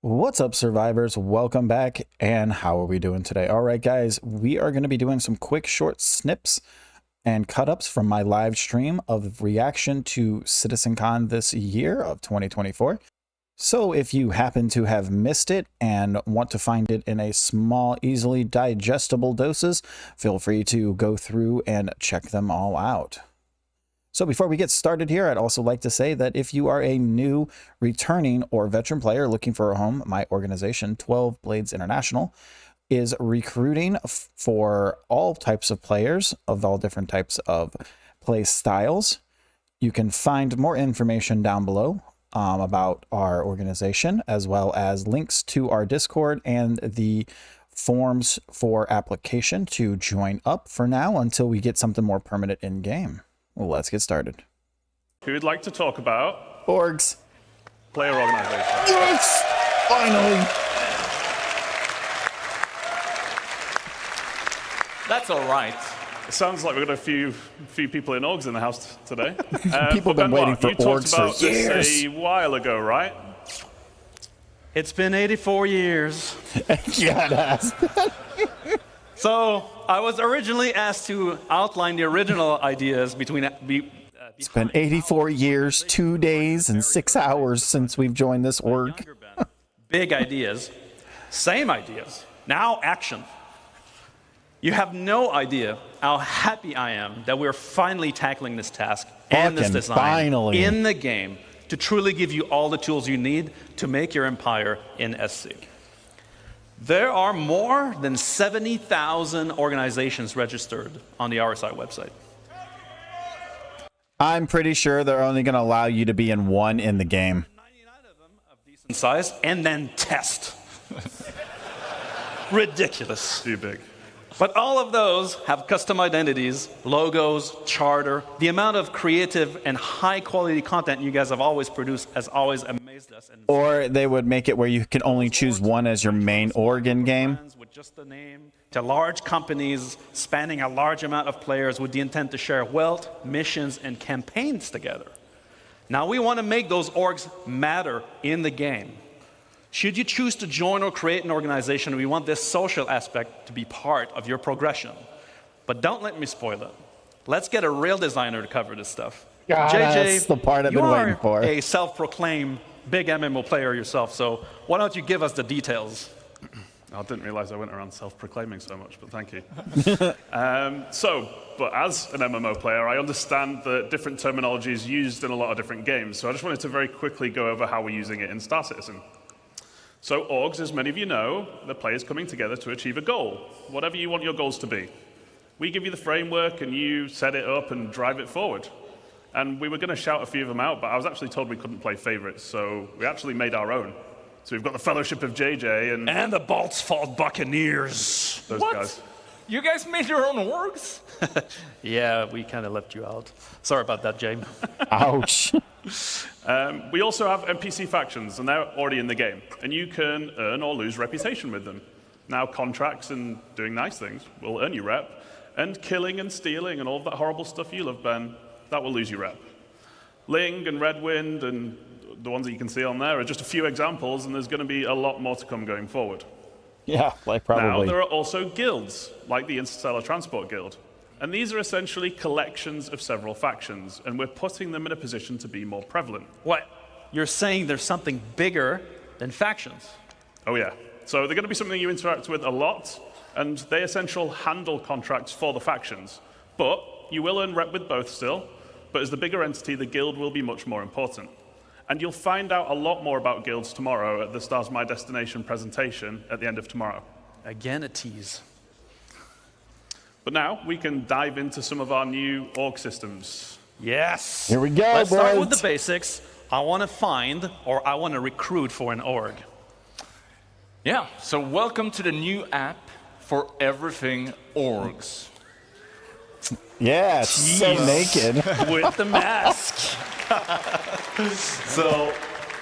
What's up, survivors? Welcome back. And how are we doing today? All right, guys, we are going to be doing some quick short snips and cut-ups from my live stream of reaction to CitizenCon this year of 2024. So if you happen to have missed it and want to find it in a small, easily digestible doses, feel free to go through and check them all out. So before we get started here, I'd also like to say that if you are a new, returning, or veteran player looking for a home, my organization, 12 Blades International, is recruiting for all types of players of all different types of play styles. You can find more information down below about our organization, as well as links to our Discord and the forms for application to join up for now until we get something more permanent in game. Well, let's get started. Who would like to talk about Orgs. Player organization? Yes! Finally! That's all right. It sounds like we've got a few people in orgs in the house today. People have been waiting for you talked orgs about for years. this a while ago, right? It's been 84 years. Yeah, it has. So I was originally asked to outline the original ideas between. It's been 84 years, 2 days, and 6 hours since we've joined this org. Big ideas, same ideas. Now action. You have no idea how happy I am that we're finally tackling this task and this Fucking design finally. in the game to truly give you all the tools you need to make your empire in SC. There are more than 70,000 organizations registered on the RSI website. I'm pretty sure they're only going to allow you to be in one in the game. 99 of them of decent size, and then test. Ridiculous. Too big. But all of those have custom identities, logos, charter. The amount of creative and high-quality content you guys have always produced has always amazed us. And Or they would make it where you can only choose one as your main org in game. with just the name, to large companies spanning a large amount of players with the intent to share wealth, missions, and campaigns together. Now we want to make those orgs matter in the game. Should you choose to join or create an organization, we want this social aspect to be part of your progression. But don't let me spoil it. Let's get a real designer to cover this stuff. God, that's the part I've been waiting for. You are a self-proclaimed big MMO player yourself, so why don't you give us the details? I didn't realize I went around self-proclaiming so much, but thank you. But as an MMO player, I understand that different terminology is used in a lot of different games, so I just wanted to very quickly go over how we're using it in Star Citizen. So orgs, as many of you know, the players coming together to achieve a goal, whatever you want your goals to be. We give you the framework and you set it up and drive it forward. And we were going to shout a few of them out, but I was actually told we couldn't play favorites, so we actually made our own. So we've got the Fellowship of JJ And the Bolt's Fault Buccaneers. those What? guys. You guys made your own orgs? Yeah, we kind of left you out. Sorry about that, James. Ouch. We also have NPC factions, and they're already in the game. And you can earn or lose reputation with them. Now, contracts and doing nice things will earn you rep. And killing and stealing and all of that horrible stuff you love, Ben, that will lose you rep. Ling and Redwind and the ones that you can see on there are just a few examples, and there's going to be a lot more to come going forward. Yeah, like Now, probably. there are also guilds, like the Interstellar Transport Guild. And these are essentially collections of several factions, and we're putting them in a position to be more prevalent. What? You're saying there's something bigger than factions? Oh yeah. So they're going to be something you interact with a lot, and they essentially handle contracts for the factions. But you will earn rep with both still, but as the bigger entity, the guild will be much more important. And you'll find out a lot more about guilds tomorrow at the Stars My Destination presentation at the end of tomorrow. Again, a tease. But now we can dive into some of our new org systems. Yes. Here we go, Let's start boys. with the basics. I want to find or I want to recruit for an org. Yeah, so welcome to the new app for everything orgs. Yeah, it's so naked. With the mask. So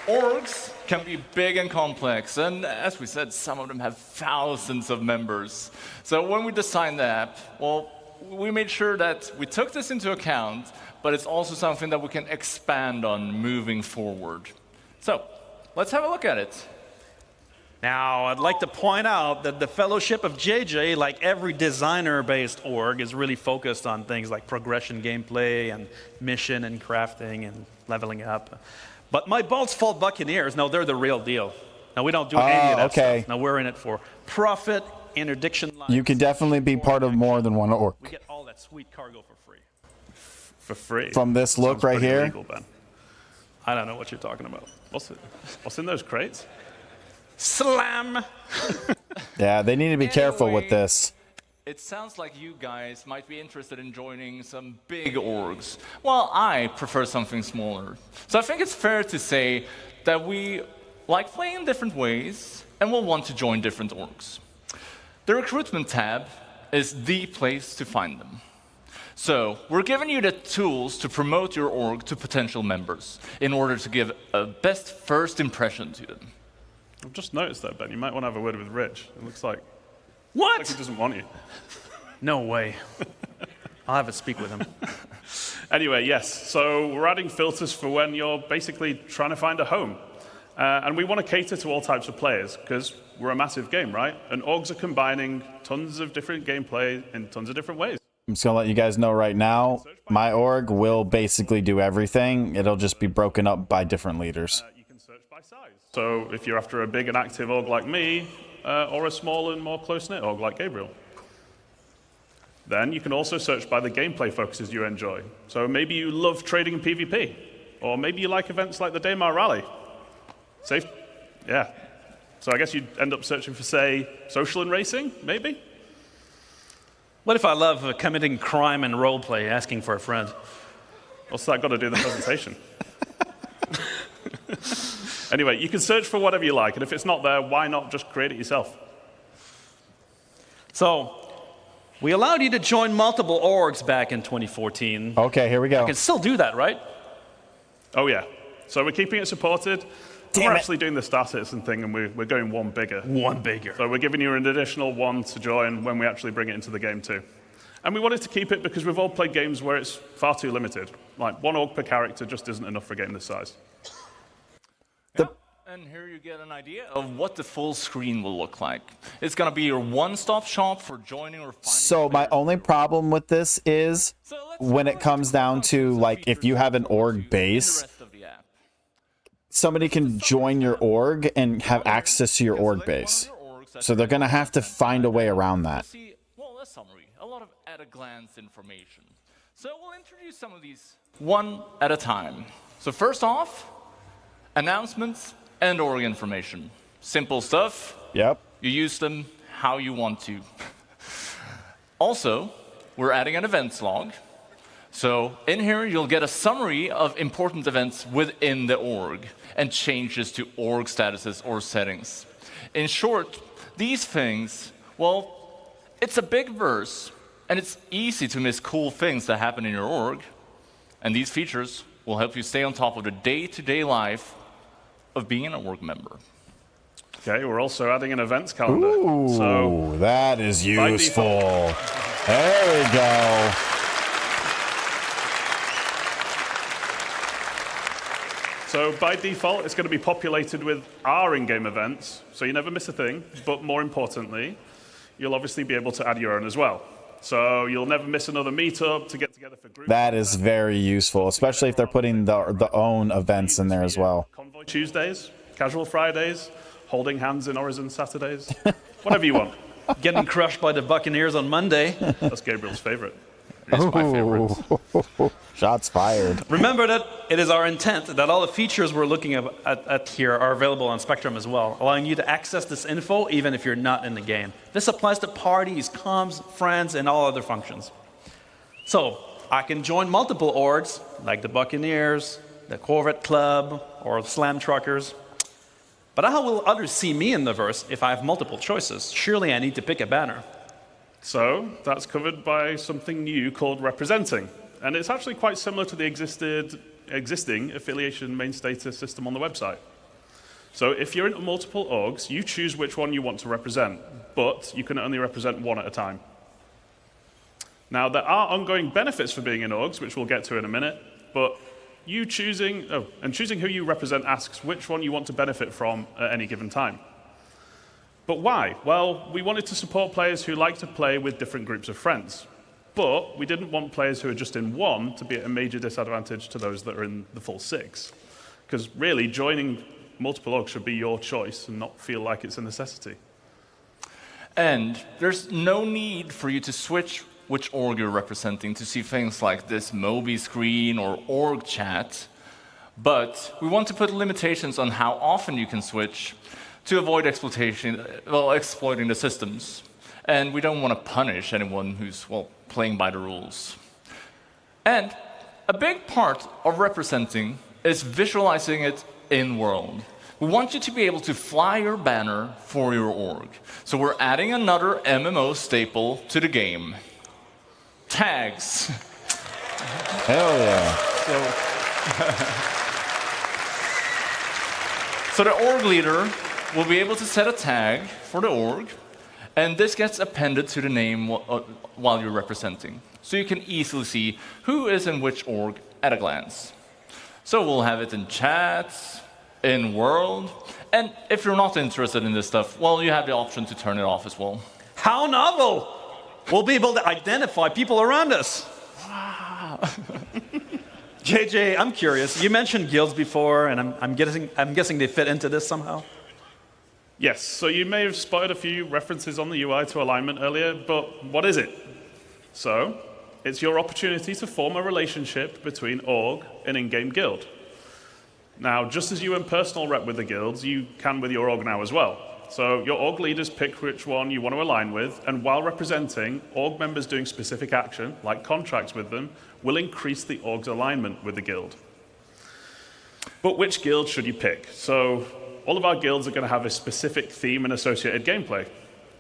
orgs can be big and complex, and as we said, some of them have thousands of members. So when we designed the app, well, we made sure that we took this into account, but it's also something that we can expand on moving forward. So let's have a look at it. Now, I'd like to point out that the Fellowship of JJ, like every designer-based org, is really focused on things like progression gameplay and mission and crafting and leveling up. But my Bolts Fault Buccaneers, no, they're the real deal. Now, we don't do any of that stuff. Now, we're in it for profit, interdiction lines. You can definitely be part of more than one org. We get all that sweet cargo for free. For free? From this look Sounds right pretty here? illegal, Ben. I don't know what you're talking about. What's in those crates? Slam! Yeah, they need to be careful with Anyway, this. It sounds like you guys might be interested in joining some big orgs. Well, I prefer something smaller. So I think it's fair to say that we like playing in different ways and will want to join different orgs. The recruitment tab is the place to find them. So we're giving you the tools to promote your org to potential members in order to give a best first impression to them. I've just noticed that, Ben. You might want to have a word with Rich. It looks like What? he doesn't want you. No way. I'll have to speak with him. Anyway, yes. So we're adding filters for when you're basically trying to find a home. And we want to cater to all types of players because we're a massive game, right? And orgs are combining tons of different gameplay in tons of different ways. I'm just going to let you guys know right now, my org will basically do everything. It'll just be broken up by different leaders. You can search by size. So if you're after a big and active org like me, or a small and more close-knit org like Gabriel. Then you can also search by the gameplay focuses you enjoy. So maybe you love trading in PvP, or maybe you like events like the Daymar Rally. Safe? Yeah. So I guess you'd end up searching for, say, social and racing, maybe? What if I love committing crime and roleplay, asking for a friend? What's that got to do with the presentation? Anyway, you can search for whatever you like, and if it's not there, why not just create it yourself? So, we allowed you to join multiple orgs back in 2014. Okay, here we go. You can still do that, right? Oh, yeah. So we're keeping it supported. Damn we're it. actually doing the Star Citizen thing, and we're going one bigger. One bigger. So we're giving you an additional one to join when we actually bring it into the game too. And we wanted to keep it because we've all played games where it's far too limited. Like one org per character just isn't enough for a game this size. And here you get an idea of what the full screen will look like. It's going to be your one-stop shop for joining or finding. So my only problem with this is when it comes down to, like, if you have an org base, somebody can join your org and have access to your org base. So they're going to have to find a way around that. Well, a summary, a lot of at-a-glance information. So we'll introduce some of these one at a time. So first off, announcements and org information. Simple stuff. Yep. You use them how you want to. Also, we're adding an events log. So in here, you'll get a summary of important events within the org and changes to org statuses or settings. In short, these things, well, it's a big verse, and it's easy to miss cool things that happen in your org. And these features will help you stay on top of the day-to-day life of being an org member. Okay, we're also adding an events calendar. Ooh, So that is by useful. default- There we go. So by default, it's going to be populated with our in-game events, so you never miss a thing. But more importantly, you'll obviously be able to add your own as well. So you'll never miss another meetup to get together for groups. That is very useful, especially if they're putting the own events in there as well. Convoy Tuesdays, Casual Fridays, holding hands in Horizon Saturdays, whatever you want. Getting crushed by the Buccaneers on Monday. That's Gabriel's favorite. It's my favorite. Shots fired. Remember that it is our intent that all the features we're looking at here are available on Spectrum as well, allowing you to access this info even if you're not in the game. This applies to parties, comms, friends, and all other functions. So I can join multiple orgs, like the Buccaneers, the Corvette Club, or the Slam Truckers. But how will others see me in the verse if I have multiple choices? Surely I need to pick a banner. So that's covered by something new called representing. And it's actually quite similar to the existing affiliation main status system on the website. So if you're in multiple orgs, you choose which one you want to represent, but you can only represent one at a time. Now, there are ongoing benefits for being in orgs, which we'll get to in a minute, but choosing who you represent asks which one you want to benefit from at any given time. But why? Well, we wanted to support players who like to play with different groups of friends. But we didn't want players who are just in one to be at a major disadvantage to those that are in the full 6. Because really, joining multiple orgs should be your choice and not feel like it's a necessity. And there's no need for you to switch which org you're representing to see things like this Moby screen or org chat. But we want to put limitations on how often you can switch to avoid exploiting the systems. And we don't want to punish anyone who's, playing by the rules. And a big part of representing is visualizing it in-world. We want you to be able to fly your banner for your org. So we're adding another MMO staple to the game. Tags. Hell yeah. So the org leader will be able to set a tag for the org, and this gets appended to the name while you're representing. So you can easily see who is in which org at a glance. So we'll have it in chats, in world, and if you're not interested in this stuff, you have the option to turn it off as well. How novel! We'll be able to identify people around us. Wow. JJ, I'm curious. You mentioned guilds before, and I'm guessing they fit into this somehow. Yes, so you may have spotted a few references on the UI to alignment earlier, but what is it? So, it's your opportunity to form a relationship between org and in-game guild. Now, just as you in personal rep with the guilds, you can with your org now as well. So your org leaders pick which one you want to align with, and while representing, org members doing specific action, like contracts with them, will increase the org's alignment with the guild. But which guild should you pick? So all of our guilds are going to have a specific theme and associated gameplay.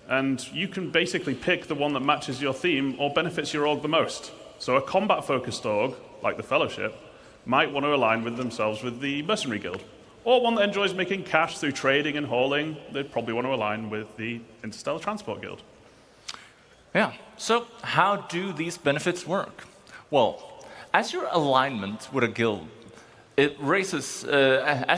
And you can basically pick the one that matches your theme or benefits your org the most. So a combat-focused org, like the Fellowship, might want to align with themselves with the Mercenary Guild. Or one that enjoys making cash through trading and hauling, they'd probably want to align with the Interstellar Transport Guild. Yeah, so how do these benefits work? Well, as your alignment with a guild, as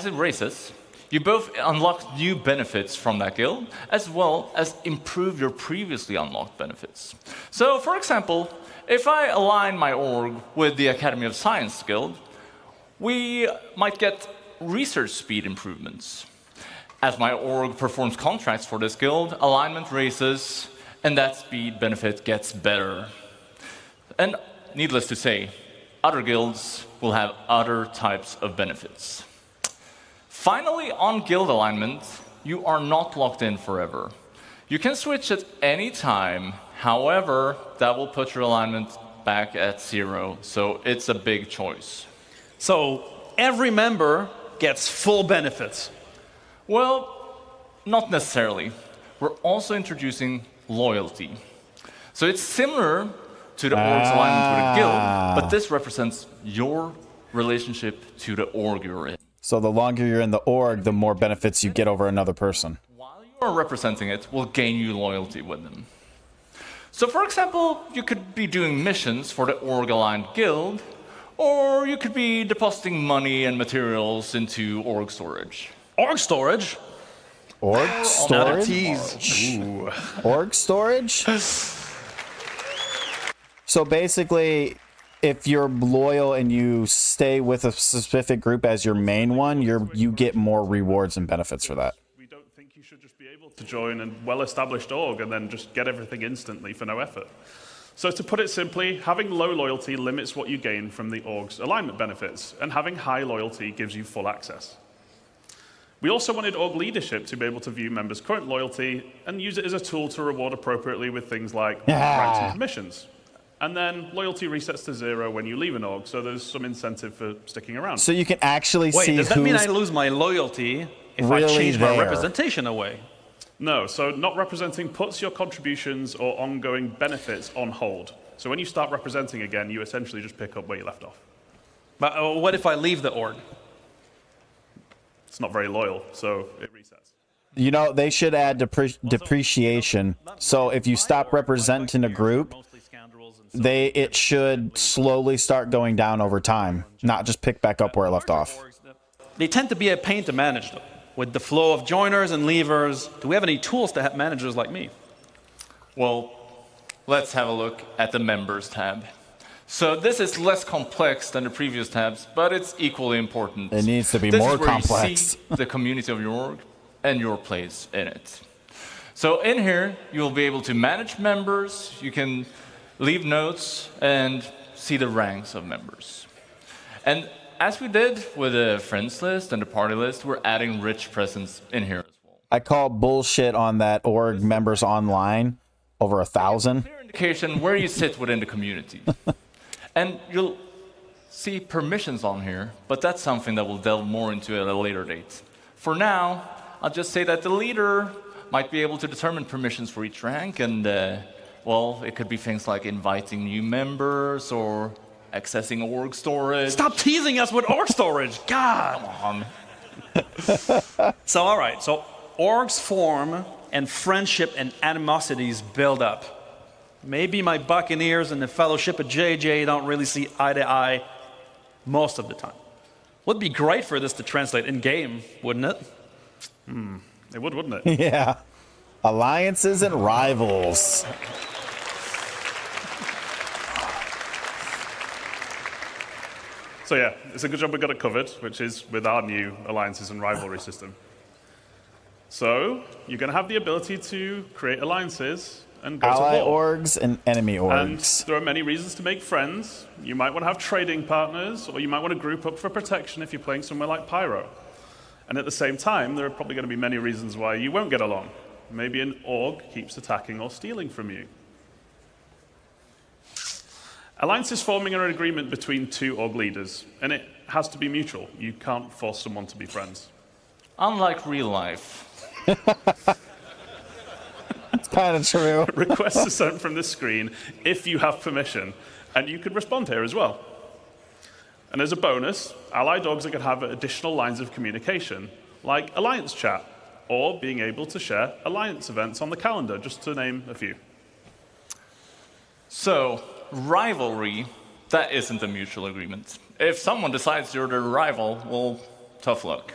it raises, you both unlock new benefits from that guild, as well as improve your previously unlocked benefits. So, for example, if I align my org with the Academy of Science Guild, we might get research speed improvements. As my org performs contracts for this guild, alignment raises, and that speed benefit gets better. And needless to say, other guilds will have other types of benefits. Finally, on guild alignment, you are not locked in forever. You can switch at any time. However, that will put your alignment back at 0, so it's a big choice. So every member gets full benefits. Well, not necessarily. We're also introducing loyalty. So it's similar to the org's alignment with a guild, but this represents your relationship to the org you're in. So the longer you're in the org, the more benefits you get over another person. While you are representing it, will gain you loyalty with them. So for example, you could be doing missions for the org-aligned guild, or you could be depositing money and materials into org storage. Org storage? Org storage? Ooh. Org storage? So basically, if you're loyal and you stay with a specific group as your main one, you get more rewards and benefits for that. We don't think you should just be able to join a well-established org and then just get everything instantly for no effort. So to put it simply, having low loyalty limits what you gain from the org's alignment benefits, and having high loyalty gives you full access. We also wanted org leadership to be able to view members' current loyalty and use it as a tool to reward appropriately with things like ranks and commissions. And then loyalty resets to 0 when you leave an org, so there's some incentive for sticking around. So you can actually see does that mean I lose my loyalty if I change my representation away? No, so not representing puts your contributions or ongoing benefits on hold. So when you start representing again, you essentially just pick up where you left off. But what if I leave the org? It's not very loyal, so it resets. You know, they should add depreciation. So if you stop representing a group, it should slowly start going down over time, not just pick back up where it left off. They tend to be a pain to manage, though. with the flow of joiners and leavers, do we have any tools to help managers like me? Well, let's have a look at the Members tab. So this is less complex than the previous tabs, but it's equally important. It needs to be this more is where complex. You see the community of your org and your place in it. So in here, you'll be able to manage members, you can leave notes, and see the ranks of members. And as we did with the friends list and the party list, we're adding rich presence in here as well. I call bullshit on that org members online over 1,000. Clear indication where you sit within the community. And you'll see permissions on here, but that's something that we'll delve more into at a later date. For now, I'll just say that the leader might be able to determine permissions for each rank, and well, it could be things like inviting new members or accessing org storage. Stop teasing us with org storage. God. Come on. So, all right. So, orgs form and friendship and animosities build up. Maybe my Buccaneers and the Fellowship of JJ don't really see eye to eye most of the time. Would be great for this to translate in game, wouldn't it? It would, wouldn't it? Yeah. Alliances and rivals. So yeah, it's a good job we got it covered, which is with our new alliances and rivalry system. So you're going to have the ability to create alliances and go Ally to war. orgs and enemy And orgs. there are many reasons to make friends. You might want to have trading partners, or you might want to group up for protection if you're playing somewhere like Pyro. And at the same time, there are probably going to be many reasons why you won't get along. Maybe an org keeps attacking or stealing from you. Alliance is forming an agreement between two org leaders, and it has to be mutual. You can't force someone to be friends. Unlike real life. It's kind of true. Requests are sent from this screen if you have permission, and you can respond here as well. And as a bonus, allied orgs are going to have additional lines of communication, like Alliance chat, or being able to share Alliance events on the calendar, just to name a few. So, rivalry, that isn't a mutual agreement. If someone decides you're their rival, well, tough luck.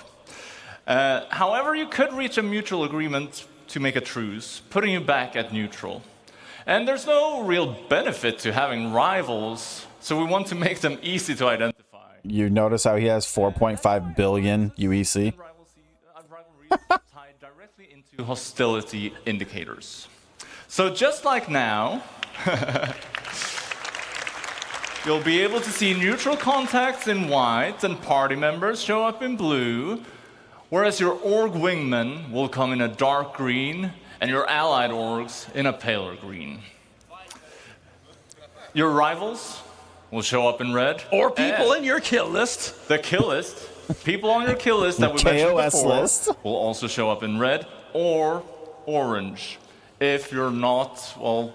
However, you could reach a mutual agreement to make a truce, putting you back at neutral. And there's no real benefit to having rivals, so we want to make them easy to identify. You notice how he has 4.5 billion UEC? Rivalry is tied directly into hostility indicators. So just like now, you'll be able to see neutral contacts in white and party members show up in blue, whereas your org wingman will come in a dark green and your allied orgs in a paler green. Your rivals will show up in red. Or people in your kill list. The kill list, people on your kill list that we The mentioned KOS before, list. will also show up in red or orange. If you're not, well,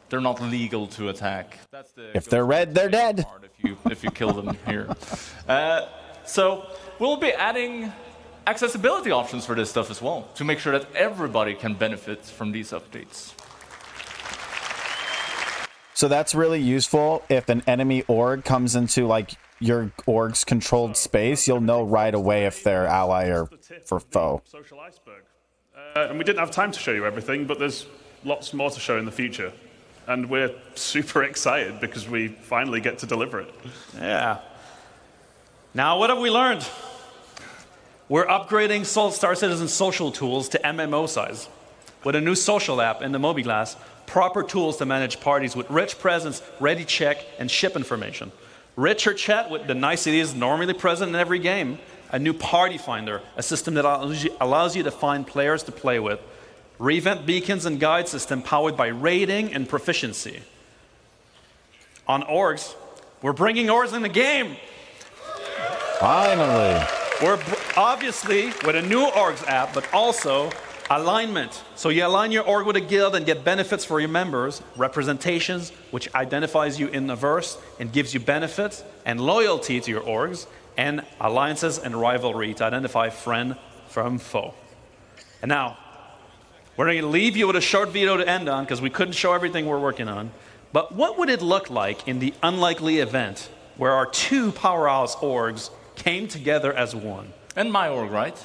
they're not legal to attack. That's the If they're red, they're dead. part if you kill them here. So we'll be adding accessibility options for this stuff as well, to make sure that everybody can benefit from these updates. So that's really useful. If an enemy org comes into like your org's controlled space, you'll know right away if they're ally or for foe. Social iceberg. And we didn't have time to show you everything, but there's lots more to show in the future. And we're super excited because we finally get to deliver it. Yeah. Now, what have we learned? We're upgrading Star Citizen social tools to MMO size. With a new social app in the MobiGlass, proper tools to manage parties with rich presence, ready check, and ship information. Richer chat with the niceties normally present in every game. A new party finder, a system that allows you to find players to play with. Revamp beacons and guide system powered by rating and proficiency. On orgs, we're bringing orgs in the game. Finally. We're obviously with a new orgs app, but also alignment. So you align your org with a guild and get benefits for your members, representations, which identifies you in the verse and gives you benefits, and loyalty to your orgs, and alliances and rivalry to identify friend from foe. And now, we're going to leave you with a short video to end on because we couldn't show everything we're working on. But what would it look like in the unlikely event where our two powerhouse orgs came together as one? And my org, right?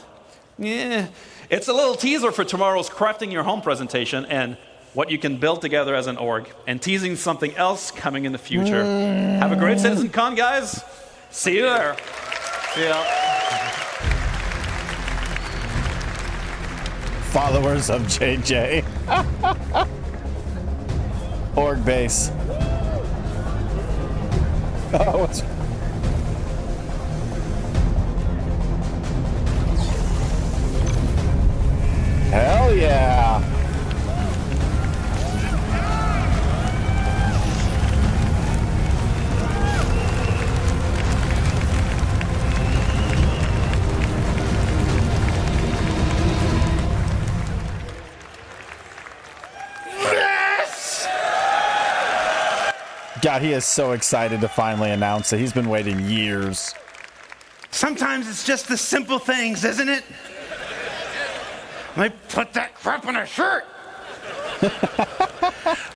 Yeah, it's a little teaser for tomorrow's crafting your home presentation and what you can build together as an org, and teasing something else coming in the future. Have a great CitizenCon, guys. See you there. Yeah. Followers of JJ. Org base. Oh, what's... Hell yeah. God, he is so excited to finally announce it. He's been waiting years. Sometimes it's just the simple things, isn't it? Like, put that crap on a shirt.